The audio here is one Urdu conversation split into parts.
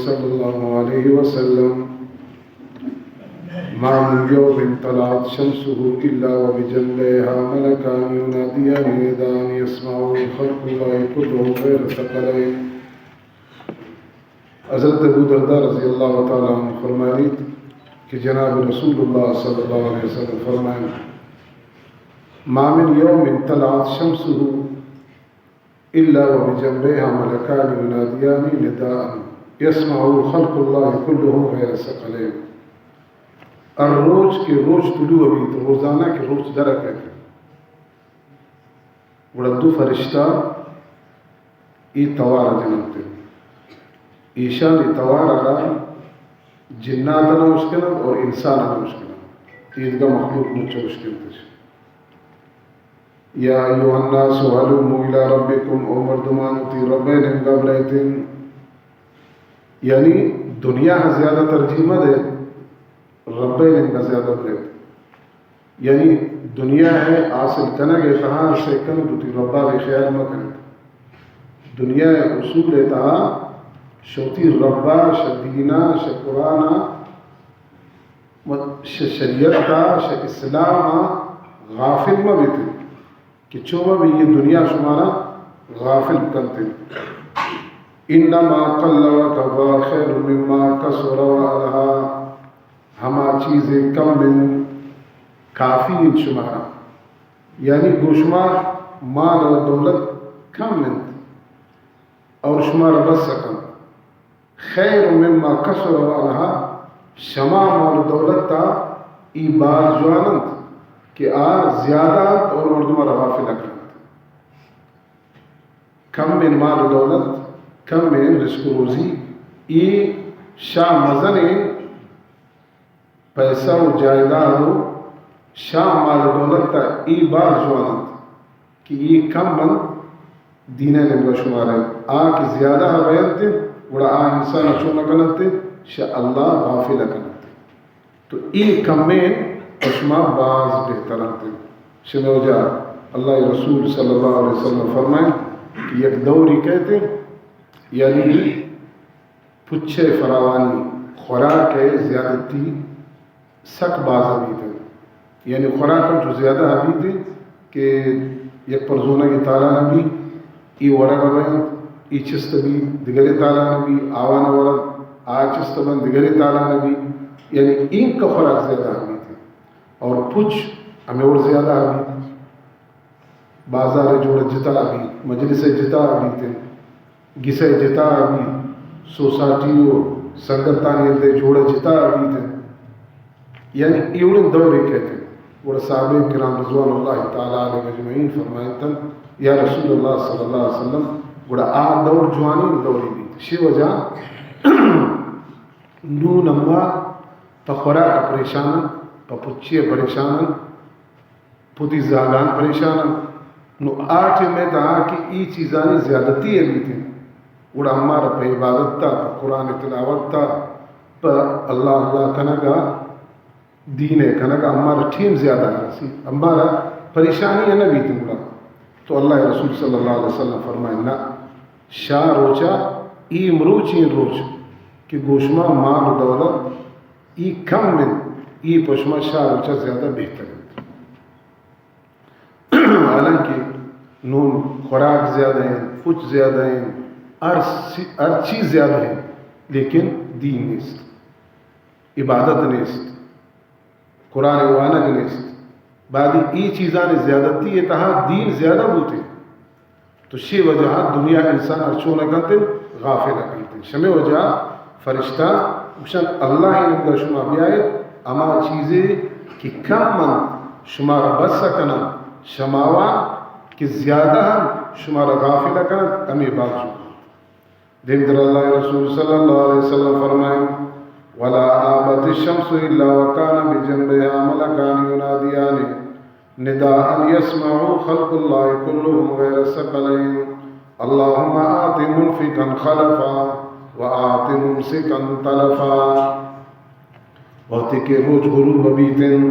صلى الله عليه وسلم ما من يوم طلعت شمسه إلا وبجنبها ملكان يناديان نداء يسمعه خلق الله كلهم غير ثقلين. حضرت ابو درداء رضی اللہ تعالیٰ عنہ فرمائی کہ جناب رسول اللہ صلی اللہ علیہ وسلم فرمائیں ما من يوم طلعت شمسه إلا وبجنبها ملكان يناديان نداء يسمعه خلق الله كلهم غير ثقلين. اور روز کے روز طلوع ابھی تو روزانہ کے روز درک ہے بڑا دو فرشتہ ای توارا جنمتے ایشان ای توارا را جناتنا مشکلہ اور انساننا مشکلہ عیدگاہ مخلوق مچھا مشکل تھے. یا ایوہ الناس علموا الى ربکم او مردمانتی ربین قبلیتن. یعنی دنیا زیادہ ترجیمہ دے ربین کا زیادہ بریت یعنی دنیا ہے آصل کنگ اتحا سے کن دوتی ربا بے خیال مکن دنیا ہے اصول اتحا شوتی ربا شدینہ شقرانا شریعتا اسلام غافل مبیتے کہ چوبہ بھی یہ دنیا شمارا غافل کنتے. انما قل وکفا خیر مما کسر وعلہا ہما چیزیں کم من کافی شمارا یعنی گوشمار مال و دولت کم من اور شمار بس سکن خیر مما کسر وعلہا شما مال و دولت تا ای باز جوانند کہ زیادہ اور مردمہ غافل اکرند. کم من مال و دولت کم من رزق و روزی ای شاہ مزن پیسہ و جائیداد و شاہ مال و دولت تا ای باز جوانند کہ ای کم من دینہ نبگا شمار ہے کی زیادہ بیانتے وڑا انسان اچھونا کنتے شاہ اللہ غافل کنتے تو ای کم من اشما باز بہتران تھے. شنو جا اللہ رسول صلی اللہ علیہ وسلم فرمائیں کہ یک دوری کہتے یعنی پچھے فراوانی خوراک زیادتی سک باز حبیت ہے یعنی خوراک جو زیادہ حبیت ہے کہ یک پرزونہ کی تعالیٰ نبی ای ورگ بیند ای چست بھی دگری تعالیٰ نبی آوان ورد چست بند دگری تعالیٰ نبی یعنی این کا خوراک زیادہ حبیت اور پچھ ہمیں اور زیادہ آبی بازار جوڑ جتا آبی مجلس جتا آبی تھے گسے جتا آبی سوسائٹیو سنگتانی اندے جوڑ جتا آبی تھے یعنی ایوڑن دورے کہتے ہیں وہ صحابہ کرام رضوان اللہ تعالیٰ علیہ مجمعین فرمائیتاً یا رسول اللہ صلی اللہ علیہ وسلم گوڑا دور جوانی دوری بھی تھی شی وجہ نو نمبا پخورا کا پریشان پپچے پریشان پوتی زاگان پریشان نو آٹھ میں تا کہ ای چیزانی زیادتی ہے بھی تھی اڑا ہمارا پہ عبادت تا پہ قرآن تلاوت تا پہ اللہ کنگا دین کنگا ہمارا ٹھیم زیادہ ہے ہمارا پریشانی ہے نبی تھی اڑا تو اللہ رسول صلی اللہ علیہ وسلم فرمائے نا شاہ روچا ای مروچین روچ کہ گوشما مال دولت ای کم من ای پشما شاہ روچا زیادہ بہتر ہے. حالانکہ نون خوراک زیادہ ہیں کچھ زیادہ ہیں ہر چیز زیادہ ہے لیکن دین نیست عبادت نیست قرآن وانگ نیست بعدی ای چیزان زیادتی ہے تہا دین زیادہ بوتے تو شی وجہ دنیا انسان ارچو نہ کرتے غافل نہ کرتے شمی وجہ فرشتہ مشان اللہ ہی نبگا شما بیائے اما چیزیں کہ کم من شمارا بس سکنا شماوا کہ زیادہ ہم شمارا غافلہ کنا امی بات شما دیندر اللہ رسول صلی اللہ علیہ وسلم فرمائیں وَلَا آبَتِ الشَّمْسُ إِلَّا وَكَانَ بِجَنْبِهَا مَلَكَانِ يُنَادِيَانِ نِدَاءً يَسْمَعُ خَلْقُ اللَّهِ كُلُّهُمْ غَيْرَ ثَقَلَيْنِ اللهم آت منفقا خلفا وآت ممسكا تلفا. وقتی کے روز غروب بیتن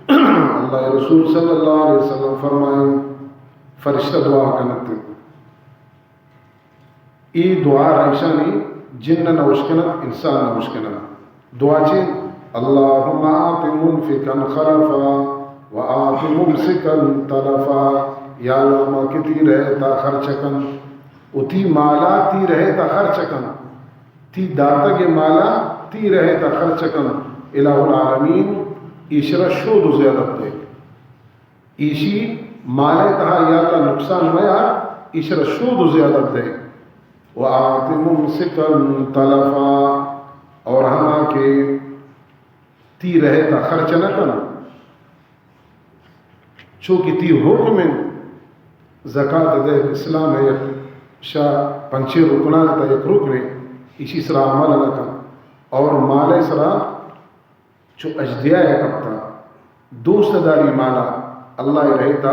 اللہ رسول صلی اللہ علیہ وسلم فرمائیں فرشتہ دعا کنتے ای دعا رائشانی جن نوشکنا انسان نوشکنا دعا چی اللہم آت منفقا خلفا وآت ممسکا تلفا یا اللہ ما کتی رہتا خرچکن اتی مالا تی رہتا خرچکن تی داتا کے مالا تی رہتا خرچکن الہ العالمین ایشرا شود زیادت دے ایشی مالے تہا یا اللہ نقصان ہویا ایشرا شود زیادت دے وآت ممسکا تلفا اور ہما کے تی رہتا خرچ نہ کن چونکہ تی حکم زکاة دے اسلام ہے شاہ پنچے رکنا تا یک رکنے اسی سرا عمل نہ کن اور مال سرا چو اجدیاء کبتا دوست داری مالا اللہ رہتا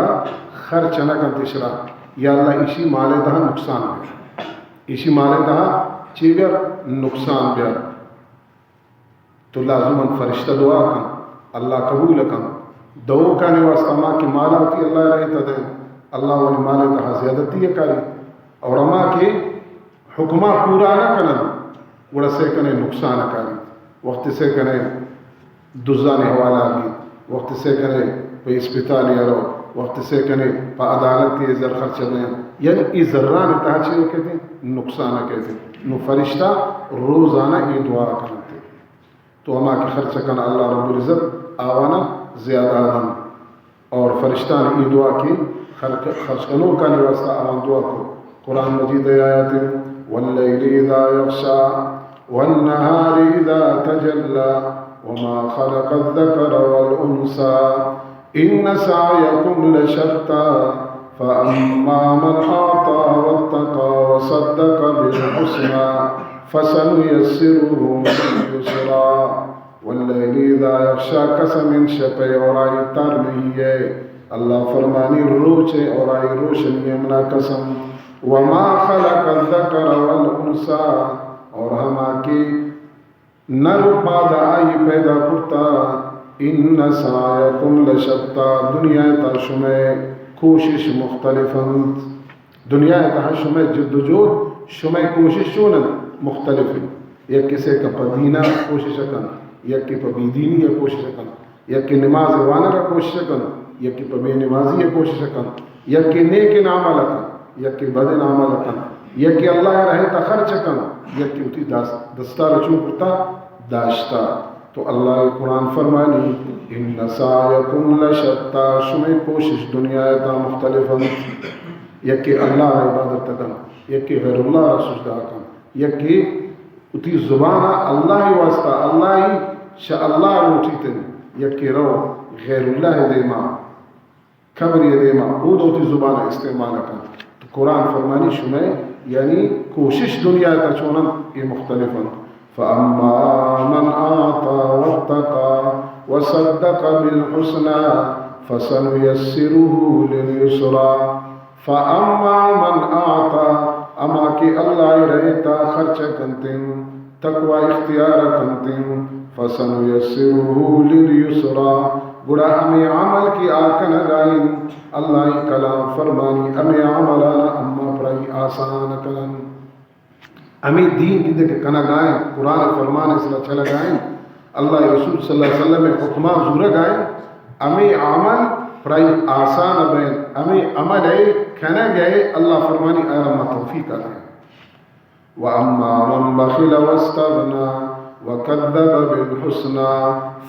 خرچ نہ کن تشرا یا اللہ اسی مال تہا نقصان ہے اسی مال تہا چیگر نقصان بیا تو لازماً فرشتہ دعا کن اللہ قبول کن دعو کا واسطہ ماں کی مالا ہوتی اللہ رہتا دے اللہ والی مالے تہا زیادتی ہے کاری اور اما کے حکمہ پورا نہ کنن وڑا سے کنے نقصان کاری وقت سے کنے دزانے حوالہ بھی وقت سے کنے پہ اسپتالی ارو وقت سے کنے پہ عدالتی زر خرچ دیں یعنی ای ذران تاچے ہو کہتے ہیں نقصان کہتے ہیں نو فرشتہ روزانہ ای دعا کرتے تو اما کی خرچ کن اللہ رب العزت آوانا زیادہ آدم اور فرشتہ نے ای دعا کی خرچ کنوں کا واسطہ آوان دعا کو قرآن مجید آیات واللیل اذا یغشا والنہار اذا تجلا وما خلق الذکر والانسى ان سعیکم لشتا فاما من اعطى واتقى وصدق بالحسنى فسنيسره لليسرى واللیل اذا یغشا قسم شپے اور آئی تار نہیں ہے اللہ فرمانی روچے اور آئی روشنی امنا قسم وما خلق الذکر والانسى اور ہما کی نر پاد آئی پیدا کرتا ان سعیکم لشتا دنیا تا شمع کوشش مختلفاً دنیا تا شمع جدوجہد شمع کوشش شونن مختلف یا کسی کا پدینہ کوشش کن یا کی پا بیدینی یا کوشش کن یا کی نماز وانا کا کوشش کن یا کی پا بے نمازی یا کوشش کن یا کی نیک نعمل کن یا کی بد نعمل کن یا کی اللہ رہتا خرچ کن یا کی اتی دستار چوکتا داشتا تو اللہ قرآن فرمانی ان سعیکم لشتا شمع کوشش دنیا تا مختلفا یا کی اللہ عبادت کن یا کی غیر اللہ سجدہ کن یا کی اتی زبانہ اللہ واسطہ اللہ شاء اللہ روٹی تن یا کی رو غیر اللہ دیما خبری دیما او دوتی زبانہ استعمال کن تو قرآن فرمانی شمع یعنی کوشش دنیا تا چونن یہ مختلفا فَأَمَّا مَنْ أَعْطَى وَاتَّقَى وَصَدَّقَ بِالْحُسْنَى فَسَنُيَسِّرُهُ لِلْيُسْرَى فَأَمَّا مَنْ أَعْطَى اما کہ اللہ رہتا خرچ کنتن تقوی اختیار کنتن فَسَنُيَسِّرُهُ لِلْيُسْرَى گڑا ہمیں عمل کی آکن گائن اللہ کلام فرمانی ہمیں عملانا اما پرائی آسان کنن ہمیں دین کی دیکھ کنا گائیں قرآن فرمانے صلی اللہ چلا گائیں اللہ رسول صلی اللہ علیہ وسلم حکمہ زورہ گائیں ہمیں عمل پرائی آسان بین ہمیں عمل ہے کھنا گئے اللہ فرمانی آرام توفیق آئے وَأَمَّا مَنْ بَخِلَ وَاسْتَغْنَى وَكَذَّبَ بِالْحُسْنَى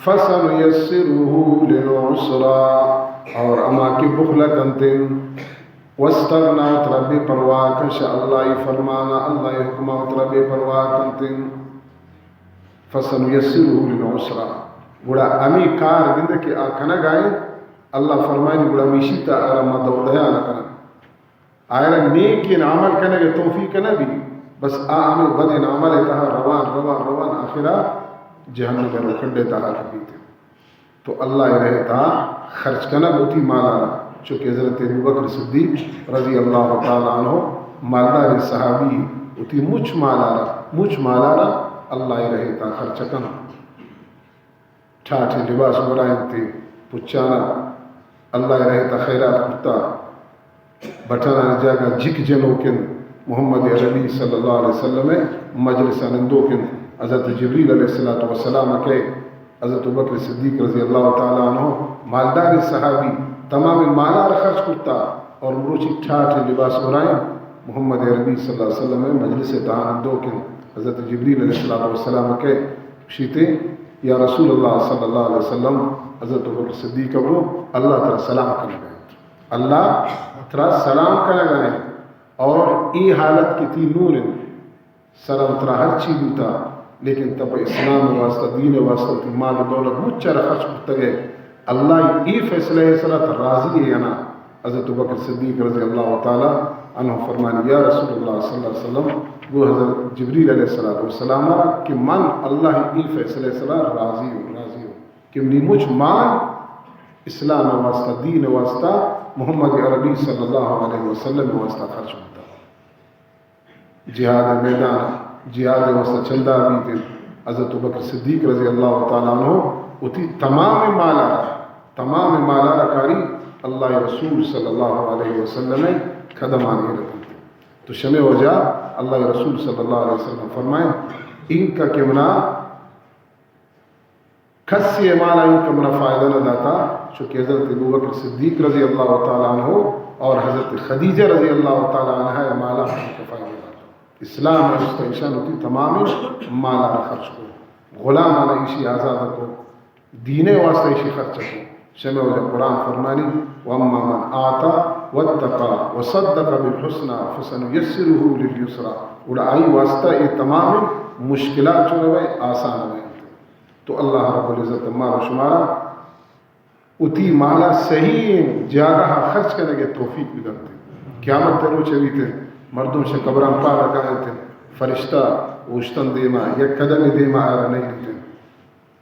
فَسَنُيَسِّرُهُ لِلْعُسْرَى اور اما کی بخل کنتن وَاسْتَغْنَى تربی پرواہ کنشا اللہ فرمانا اللہ حکمہ تربی پرواہ کنتن فَسَنُيَسِّرُهُ لِلْعُسْرَى گوڑا امی کار گندے کہ آکھنا گائیں اللہ فرمائنی گوڑا میشیتا آرام دودیا لکنا آئرہ نیکین عمل کرنے کے توفیق نہ بھی بس آمیں بدن عمل اتہا روان آخرہ جہنم میں روکھنڈے تہا کبیتے تو اللہ رہتا خرچ کرنا بہتی مالا چونکہ حضرت ابوبکر صدیق رضی اللہ تعالیٰ عنہ مالدار صحابی اتی مچ مالا اللہ رہتا خرچ کرنا ٹھاٹھے لباس برائیں تے پچانا اللہ رہتا خیرات کرتا بٹانا جاگا جھک جنو کن محمد عربی صلی اللہ علیہ وسلم مجلس انندو کے حضرت جبریل علیہ السلام کے حضرت بکر صدیق رضی اللہ تعالیٰ عنہ مالدار صحابی تمام مالار خرچ کرتا اور مروچی ٹھاٹھ لباس برائیں محمد عربی صلی اللہ علیہ وسلم مجلس تانندو کے حضرت جبریل علیہ السلام کے شیتے یا رسول اللہ صلی اللہ علیہ وسلم حضرت بکر صدیق ابو اللہ تعالیٰ سلام کرنے گئے اللہ تعالیٰ سلام کرنے گئے اور ای حالت کی تھی نور سلام ترا ہر چیز ہوتا لیکن تب اسلام واسطہ دین واسطہ تی مال دولت مچہ خرچ کرتا گئے اللہ ای فیصلہ صلاح راضی ہے نا حضرت بکر صدیق رضی اللہ تعالیٰ عنہ فرمانی یا رسول اللہ صلی اللہ علیہ وسلم وہ حضرت جبریل علیہ السلام کہ من اللہ ای فیصلہ صلاح راضی ہوں کہ منی مجھ مان اسلام واسطہ دین واسطہ محمد عربی صلی اللہ علیہ وسلم واسطہ خرچ ہوتا جہاد میدان جہاد واسطہ چندہ بھی تھے حضرت بکر صدیق رضی اللہ تعالیٰ عنہ اتی تمام مالا کاری اللہ رسول صلی اللہ علیہ وسلم خدمانی رکھتے تو شمع وجہ اللہ رسول صلی اللہ علیہ وسلم فرمائیں ان کا کمنا کسی مالا ان کا منا فائدہ نہ داتا چونکہ حضرت ابو بکر صدیق رضی اللہ تعالیٰ عنہ اور حضرت خدیجہ رضی اللہ تعالیٰ عنہ مالا کا فائدہ داتا اسلام ہے اس کا اشان ہوتی تمام مالا خرچ کو غلام آنا اسی آزاد کو دین واسطہ اسی خرچ کو شمع وجہ قرآن فرمانی وَأَمَّا مَنْ آتَى وَاتَّقَى وَصَدَّقَ بِالْحُسْنَى فَسَنُيَسِّرُهُ لِلْيُسْرَى اور آئی واسطہ یہ تمام مشکلات جو ہوئے آسان ہوئے تو اللہ رب العزت مارا شمارا اتی مالا صحیح جاگہ خرچ کرنے کے توفیق بھی کرتے قیامت ترو چوی تھے مردوں سے قبران پا رکھا تھے فرشتہ اوشتن دیما یک قدم دیما آرہ نہیں لیتے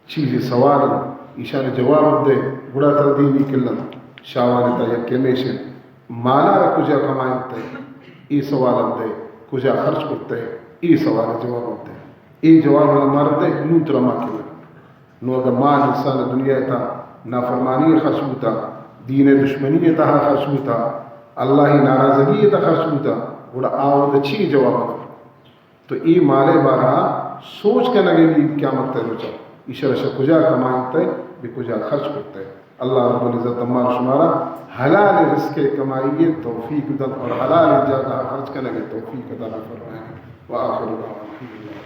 چیز سوال ایشان جواب دے بڑا تردیمی کلن شاوانی تا یک کمیشن مالا را کجا کمائنتے ای سوال دے کجا خرچ کرتے ای سوال جواب دے ای جواب مرد دے نون ترما کلن نو اگر مال انسان دنیا تا نافرمانی خرچ ہوتا دین دشمنی تا خرچ ہوتا اللہ ناراضگی تا خرچ ہوتا بڑا آو دا چی جواب دا تو ای مالے بارا سوچ کے لگے لی کیا مکتے روچا اشارہ کجا کمائنتے بھی کجا خرچ کرتے اللہ رب العزت امار شمارا حلال رزق کمائیے توفیق دن اور حلال جاگہ خرچ کرنے کے توفیق عطا فرمائے وآخر دعوانا